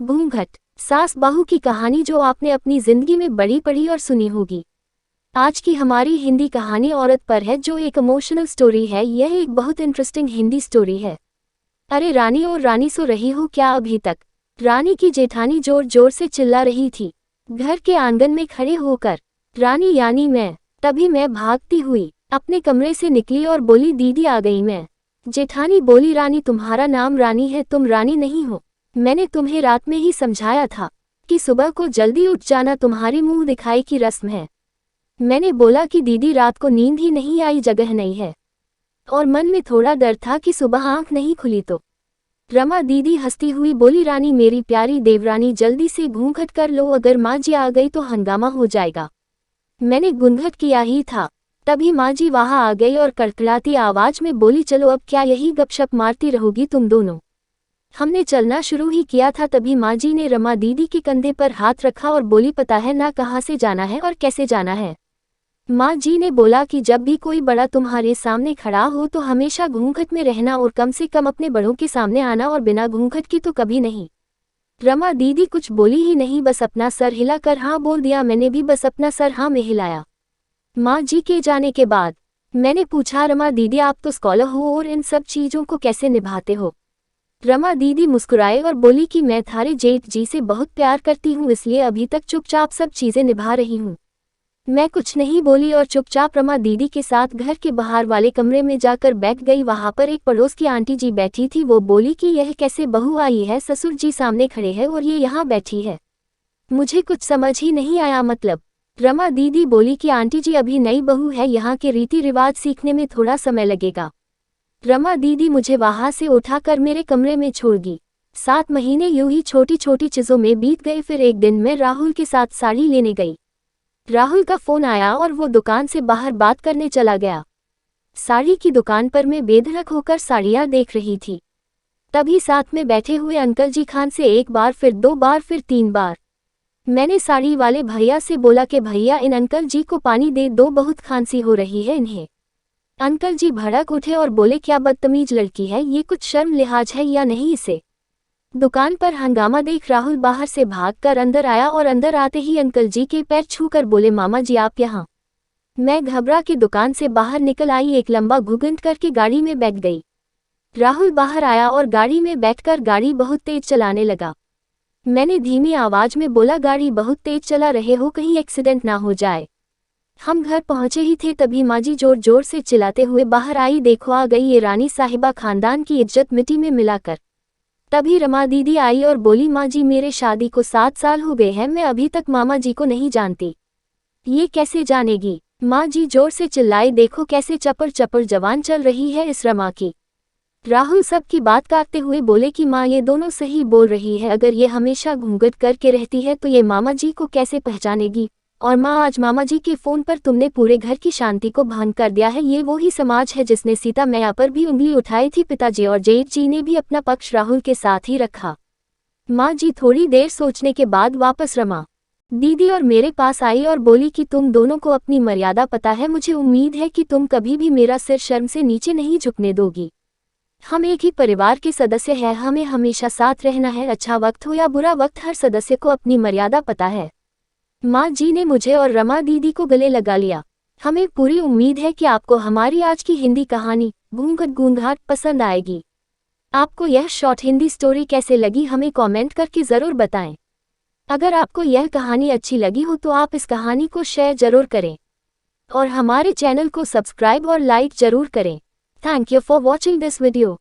घूंघट, सास बहू की कहानी जो आपने अपनी जिंदगी में बड़ी पढ़ी और सुनी होगी। आज की हमारी हिंदी कहानी औरत पर है, जो एक इमोशनल स्टोरी है। यह एक बहुत इंटरेस्टिंग हिंदी स्टोरी है। अरे रानी, और रानी सो रही हो क्या अभी तक? रानी की जेठानी जोर जोर से चिल्ला रही थी, घर के आंगन में खड़े होकर। रानी यानी मैं। तभी मैं भागती हुई अपने कमरे से निकली और बोली, दीदी आ गई मैं। जेठानी बोली, रानी तुम्हारा नाम रानी है, तुम रानी नहीं हो। मैंने तुम्हें रात में ही समझाया था कि सुबह को जल्दी उठ जाना तुम्हारी मुंह दिखाई की रस्म है। मैंने बोला कि दीदी रात को नींद ही नहीं आई, जगह नहीं है, और मन में थोड़ा डर था कि सुबह आंख नहीं खुली तो। रमा दीदी हंसती हुई बोली, रानी मेरी प्यारी देवरानी, जल्दी से घूंघट कर लो, अगर माँ जी आ गई तो हंगामा हो जाएगा। मैंने घूंघट किया ही था, तभी माँ जी वहां आ गई और कड़कड़ाती आवाज में बोली, चलो अब क्या यही गपशप मारती रहोगी तुम दोनों। हमने चलना शुरू ही किया था, तभी माँ जी ने रमा दीदी के कंधे पर हाथ रखा और बोली, पता है ना कहाँ से जाना है और कैसे जाना है? माँ जी ने बोला कि जब भी कोई बड़ा तुम्हारे सामने खड़ा हो तो हमेशा घूंघट में रहना, और कम से कम अपने बड़ों के सामने आना, और बिना घूंघट की तो कभी नहीं। रमा दीदी कुछ बोली ही नहीं, बस अपना सर हिलाकर हाँ बोल दिया। मैंने भी बस अपना सर हाँ में हिलाया। माँ जी के जाने के बाद मैंने पूछा, रमा दीदी आप तो स्कॉलर हो और इन सब चीज़ों को कैसे निभाते हो? रमा दीदी मुस्कुराए और बोली कि मैं थारे जेठ जी से बहुत प्यार करती हूँ, इसलिए अभी तक चुपचाप सब चीज़ें निभा रही हूँ। मैं कुछ नहीं बोली और चुपचाप रमा दीदी के साथ घर के बाहर वाले कमरे में जाकर बैठ गई। वहां पर एक पड़ोस की आंटी जी बैठी थी। वो बोली कि यह कैसे बहू आई है, ससुर जी सामने खड़े हैं और ये यहाँ बैठी है। मुझे कुछ समझ ही नहीं आया, मतलब। रमा दीदी बोली कि आंटी जी अभी नई बहू है, यहाँ के रीति रिवाज सीखने में थोड़ा समय लगेगा। रमा दीदी मुझे वहां से उठाकर मेरे कमरे में छोड़ गई। 7 महीने यूं ही छोटी छोटी चीजों में बीत गए। फिर एक दिन मैं राहुल के साथ साड़ी लेने गई। राहुल का फोन आया और वो दुकान से बाहर बात करने चला गया। साड़ी की दुकान पर मैं बेधड़क होकर साड़ियां देख रही थी। तभी साथ में बैठे हुए अंकल जी खान से एक बार, फिर 2 बार, फिर 3 बार मैंने साड़ी वाले भैया से बोला कि भैया इन अंकल जी को पानी दे दो, बहुत खांसी हो रही है इन्हें। अंकल जी भड़क उठे और बोले, क्या बदतमीज लड़की है, ये कुछ शर्म लिहाज है या नहीं इसे? दुकान पर हंगामा देख राहुल बाहर से भागकर अंदर आया और अंदर आते ही अंकल जी के पैर छूकर बोले, मामा जी आप यहाँ। मैं घबरा के दुकान से बाहर निकल आई, एक लंबा घुघुंट करके गाड़ी में बैठ गई। राहुल बाहर आया और गाड़ी में बैठकर गाड़ी बहुत तेज चलाने लगा। मैंने धीमी आवाज में बोला, गाड़ी बहुत तेज चला रहे हो, कहीं एक्सीडेंट ना हो जाए। हम घर पहुंचे ही थे, तभी माँ जी जोर जोर से चिल्लाते हुए बाहर आई, देखो आ गई ये रानी साहिबा, खानदान की इज्जत मिट्टी में मिलाकर। तभी रमा दीदी आई और बोली, माँ जी मेरे शादी को 7 साल हो गए हैं, मैं अभी तक मामा जी को नहीं जानती। ये कैसे जानेगी? माँ जी जोर से चिल्लाई, देखो कैसे चपर चपर जवान चल रही है इस रमा की। राहुल सबकी बात काटते हुए बोले कि माँ ये दोनों सही बोल रही है, अगर ये हमेशा घूंघट करके रहती है तो ये मामा जी को कैसे पहचानेगी? और माँ आज मामा जी के फोन पर तुमने पूरे घर की शांति को भंग कर दिया है। ये वही समाज है जिसने सीता मैया पर भी उंगली उठाई थी। पिताजी और जेठ जी ने भी अपना पक्ष राहुल के साथ ही रखा। माँ जी थोड़ी देर सोचने के बाद वापस रमा दीदी और मेरे पास आई और बोली कि तुम दोनों को अपनी मर्यादा पता है, मुझे उम्मीद है कि तुम कभी भी मेरा सिर शर्म से नीचे नहीं झुकने दोगी। हम एक ही परिवार के सदस्य हैं, हमें हमेशा साथ रहना है, अच्छा वक्त हो या बुरा वक्त, हर सदस्य को अपनी मर्यादा पता है। माँ जी ने मुझे और रमा दीदी को गले लगा लिया। हमें पूरी उम्मीद है कि आपको हमारी आज की हिंदी कहानी घूंघट घूंघाट पसंद आएगी। आपको यह शॉर्ट हिंदी स्टोरी कैसे लगी हमें कमेंट करके ज़रूर बताएं। अगर आपको यह कहानी अच्छी लगी हो तो आप इस कहानी को शेयर जरूर करें और हमारे चैनल को सब्सक्राइब और लाइक जरूर करें। Thank you for watching this video.